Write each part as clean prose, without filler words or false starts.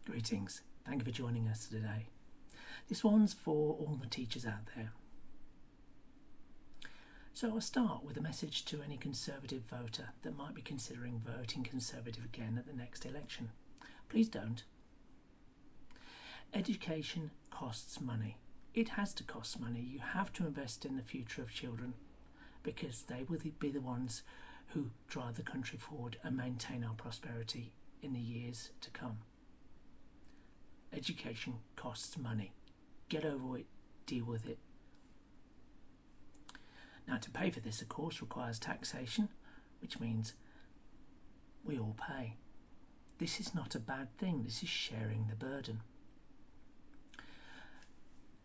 Greetings. Thank you for joining us today. This one's for all the teachers out there. So I'll start with a message to any Conservative voter that might be considering voting Conservative again at the next election. Please don't. Education costs money. It has to cost money. You have to invest in the future of children because they will be the ones who drive the country forward and maintain our prosperity in the years to come. Education costs money. Get over it, deal with it. Now, to pay for this, of course, requires taxation, which means we all pay. This is not a bad thing. This is sharing the burden.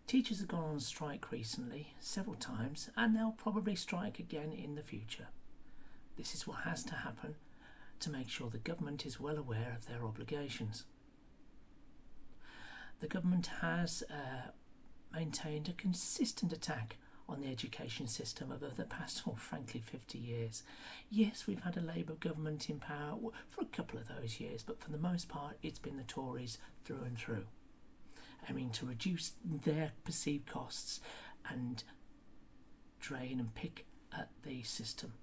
Teachers have gone on strike recently, several times, and they'll probably strike again in the future. This is what has to happen to make sure the government is well aware of their obligations. The government has maintained a consistent attack on the education system over the past, frankly, 50 years. Yes, we've had a Labour government in power for a couple of those years, but for the most part, it's been the Tories through and through, aiming to reduce their perceived costs and drain and pick at the system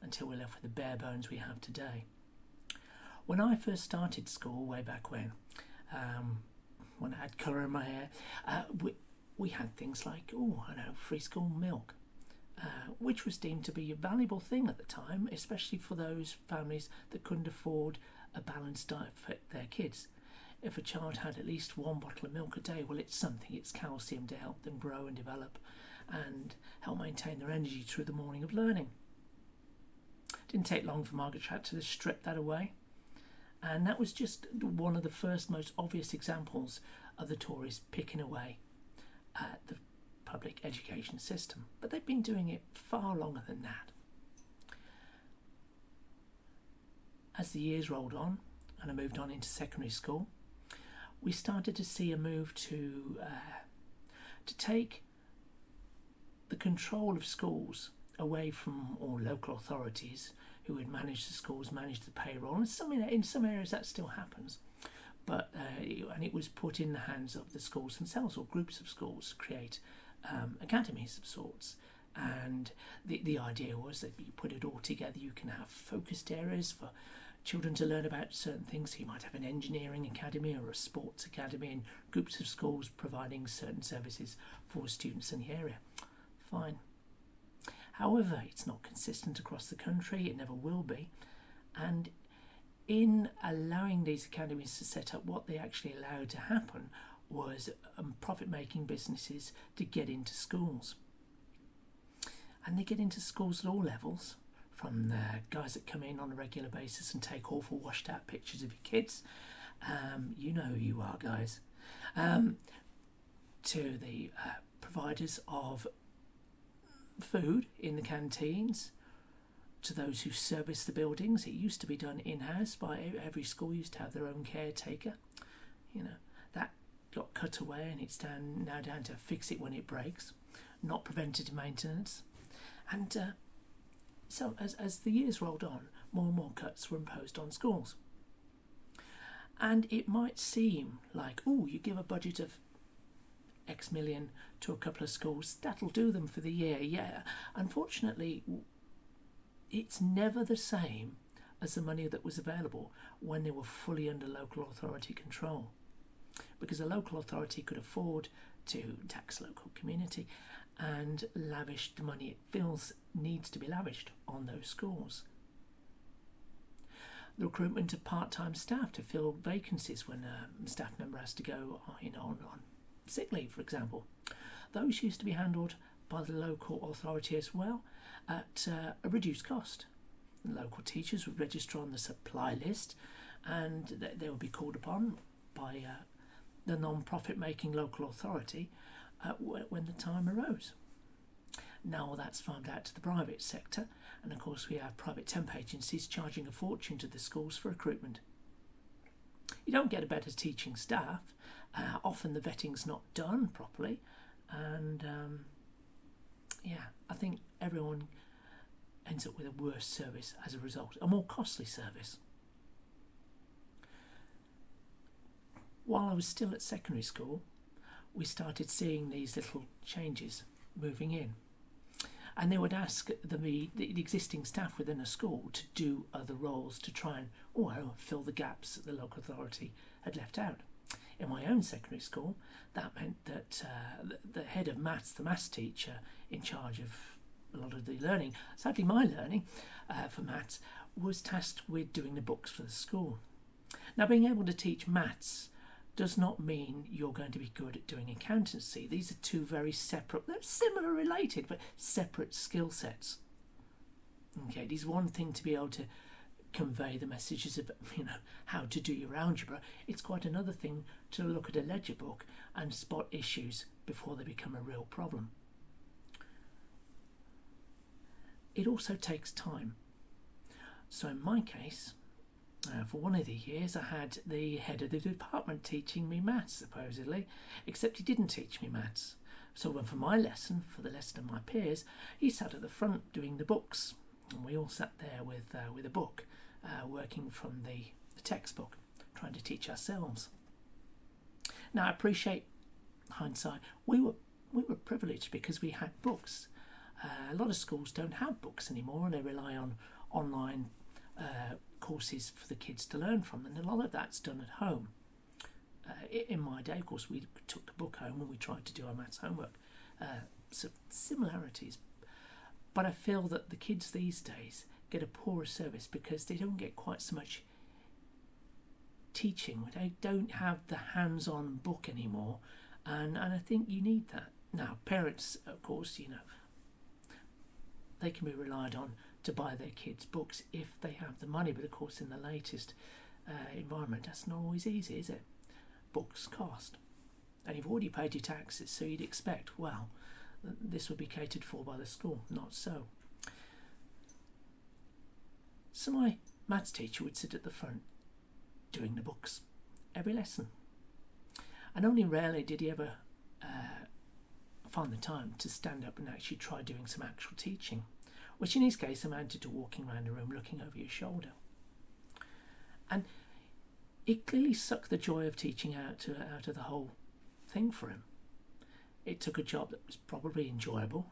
until we're left with the bare bones we have today. When I first started school, way back when I had colour in my hair, we had things like, free school milk, which was deemed to be a valuable thing at the time, especially for those families that couldn't afford a balanced diet for their kids. If a child had at least one bottle of milk a day, well, it's something. It's calcium to help them grow and develop and help maintain their energy through the morning of learning. Didn't take long for Margaret Thatcher to strip that away. And that was just one of the first most obvious examples of the Tories picking away at the public education system. But they've been doing it far longer than that. As the years rolled on and I moved on into secondary school, we started to see a move to take the control of schools away from all local authorities who would manage the schools, manage the payroll, and in some areas that still happens. But and it was put in the hands of the schools themselves or groups of schools to create academies of sorts. And the idea was that you put it all together. You can have focused areas for children to learn about certain things. So you might have an engineering academy or a sports academy and groups of schools providing certain services for students in the area. Fine. However, it's not consistent across the country. It never will be. And in allowing these academies to set up, what they actually allowed to happen was profit-making businesses to get into schools. And they get into schools at all levels, from the guys that come in on a regular basis and take awful washed-out pictures of your kids. You know who you are, guys. To the providers of food in the canteens, to those who service the buildings. It used to be done in-house by every school used to have their own caretaker. That got cut away and it's now down to fix it when it breaks, not preventative maintenance. And so as the years rolled on, more and more cuts were imposed on schools. And it might seem like, you give a budget of X million to a couple of schools, that'll do them for the year. Yeah, unfortunately, it's never the same as the money that was available when they were fully under local authority control, because a local authority could afford to tax local community and lavish the money it feels needs to be lavished on those schools. The recruitment of part-time staff to fill vacancies when a staff member has to go on sick leave, for example. Those used to be handled by the local authority as well at a reduced cost. The local teachers would register on the supply list and they would be called upon by the non-profit making local authority when the time arose. Now all that's farmed out to the private sector, and of course we have private temp agencies charging a fortune to the schools for recruitment. You don't get a better teaching staff. Often the vetting's not done properly, and I think everyone ends up with a worse service as a result, a more costly service. while I was still at secondary school, we started seeing these little changes moving in. And they would ask the existing staff within a school to do other roles to try and fill the gaps that the local authority had left out. In my own secondary school, that meant that the head of maths, the maths teacher in charge of a lot of the learning, sadly my learning for maths, was tasked with doing the books for the school. Now, being able to teach maths does not mean you're going to be good at doing accountancy. These are two very separate, they're similar related, but separate skill sets. Okay, it is one thing to be able to convey the messages of how to do your algebra. It's quite another thing to look at a ledger book and spot issues before they become a real problem. It also takes time. So in my case, for one of the years, I had the head of the department teaching me maths, supposedly, except he didn't teach me maths. So when for my lesson, for the lesson of my peers, he sat at the front doing the books, and we all sat there with a book, working from the textbook, trying to teach ourselves. Now, I appreciate hindsight. We were privileged because we had books. A lot of schools don't have books anymore, and they rely on online courses for the kids to learn from, and a lot of that's done at home. In my day, of course, we took the book home and we tried to do our maths homework. So similarities, but I feel that the kids these days get a poorer service because they don't get quite so much teaching. They don't have the hands-on book anymore, and I think you need that. Now, parents, of course, they can be relied on to buy their kids books if they have the money, but of course in the latest environment that's not always easy, is it? Books cost, and you've already paid your taxes, so you'd expect, this would be catered for by the school. Not so. So my maths teacher would sit at the front doing the books every lesson, and only rarely did he ever find the time to stand up and actually try doing some actual teaching, which in his case amounted to walking around the room looking over your shoulder. And it clearly sucked the joy of teaching out of the whole thing for him. It took a job that was probably enjoyable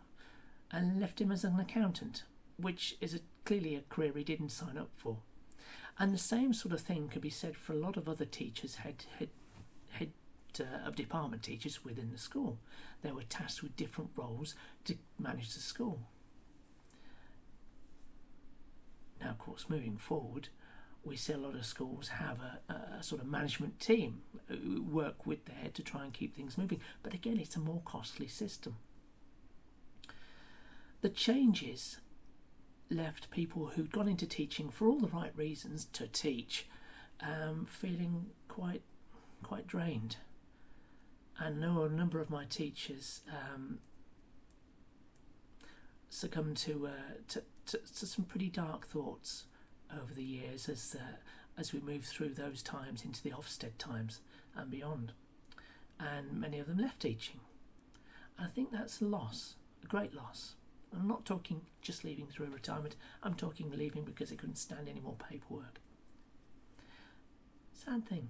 and left him as an accountant, which is clearly a career he didn't sign up for. And the same sort of thing could be said for a lot of other teachers, head of department teachers within the school. They were tasked with different roles to manage the school. Now, of course, moving forward, we see a lot of schools have a sort of management team who work with the head to try and keep things moving. But again, it's a more costly system. The changes left people who'd gone into teaching for all the right reasons to teach, feeling quite drained. And I know a number of my teachers succumbed to some pretty dark thoughts over the years as we moved through those times into the Ofsted times and beyond. And many of them left teaching. I think that's a loss, a great loss. I'm not talking just leaving through retirement, I'm talking leaving because they couldn't stand any more paperwork. Sad thing.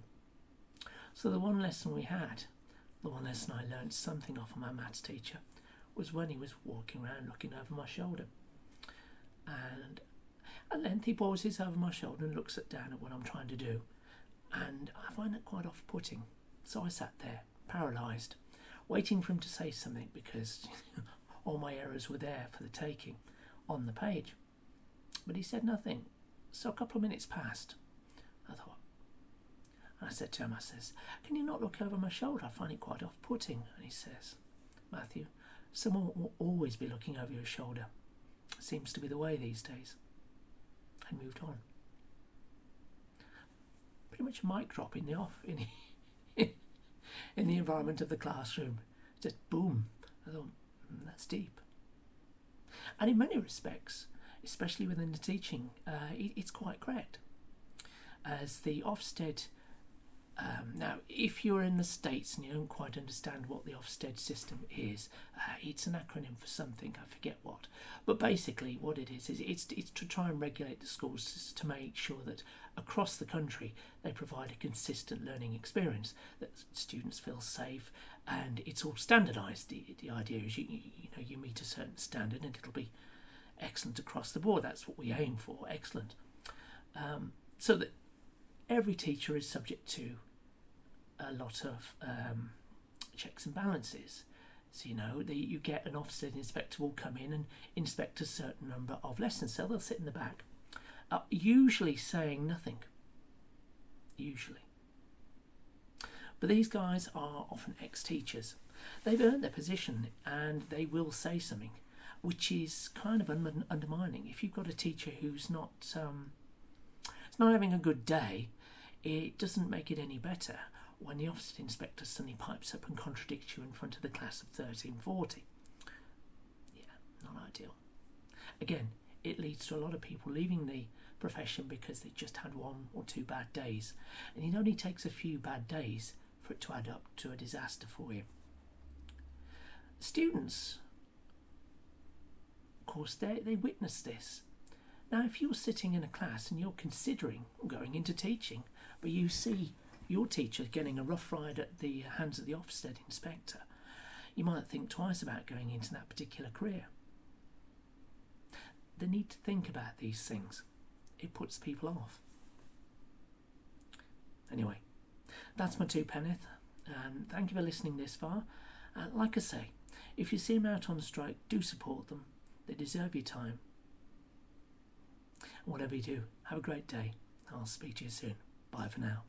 So the one lesson we had, the one lesson I learned something off of my maths teacher, was when he was walking around looking over my shoulder. And at length he pauses over my shoulder and looks down at what I'm trying to do. And I find that quite off-putting. So I sat there, paralysed, waiting for him to say something because all my errors were there for the taking on the page. But he said nothing. So a couple of minutes passed. I said to him, I says, "Can you not look over my shoulder? I find it quite off-putting." And he says, "Matthew, someone will always be looking over your shoulder. Seems to be the way these days." And moved on. Pretty much a mic drop in the environment of the classroom. Just boom. I thought, that's deep. And in many respects, especially within the teaching, it's quite correct. As the Ofsted Now, if you're in the States and you don't quite understand what the Ofsted system is, it's an acronym for something, I forget what. But basically what it is it's to try and regulate the schools to make sure that across the country they provide a consistent learning experience, that students feel safe, and it's all standardised. The idea is you meet a certain standard and it'll be excellent across the board. That's what we aim for, excellent. So that every teacher is subject to a lot of checks and balances. So you get an Ofsted inspector will come in and inspect a certain number of lessons. So they'll sit in the back, usually saying nothing. Usually. But these guys are often ex-teachers. They've earned their position and they will say something, which is kind of undermining. If you've got a teacher who's not having a good day, it doesn't make it any better when the Ofsted inspector suddenly pipes up and contradicts you in front of the class of 1340. Yeah, not ideal. Again, it leads to a lot of people leaving the profession because they just had 1 or 2 bad days. And it only takes a few bad days for it to add up to a disaster for you. Students, of course, they witness this. Now, if you're sitting in a class and you're considering going into teaching, but you see your teacher getting a rough ride at the hands of the Ofsted inspector, you might think twice about going into that particular career. They need to think about these things. It puts people off. Anyway, that's my 2 penneth. Thank you for listening this far. Like I say, if you see them out on strike, do support them. They deserve your time. Whatever you do, have a great day. I'll speak to you soon. Bye for now.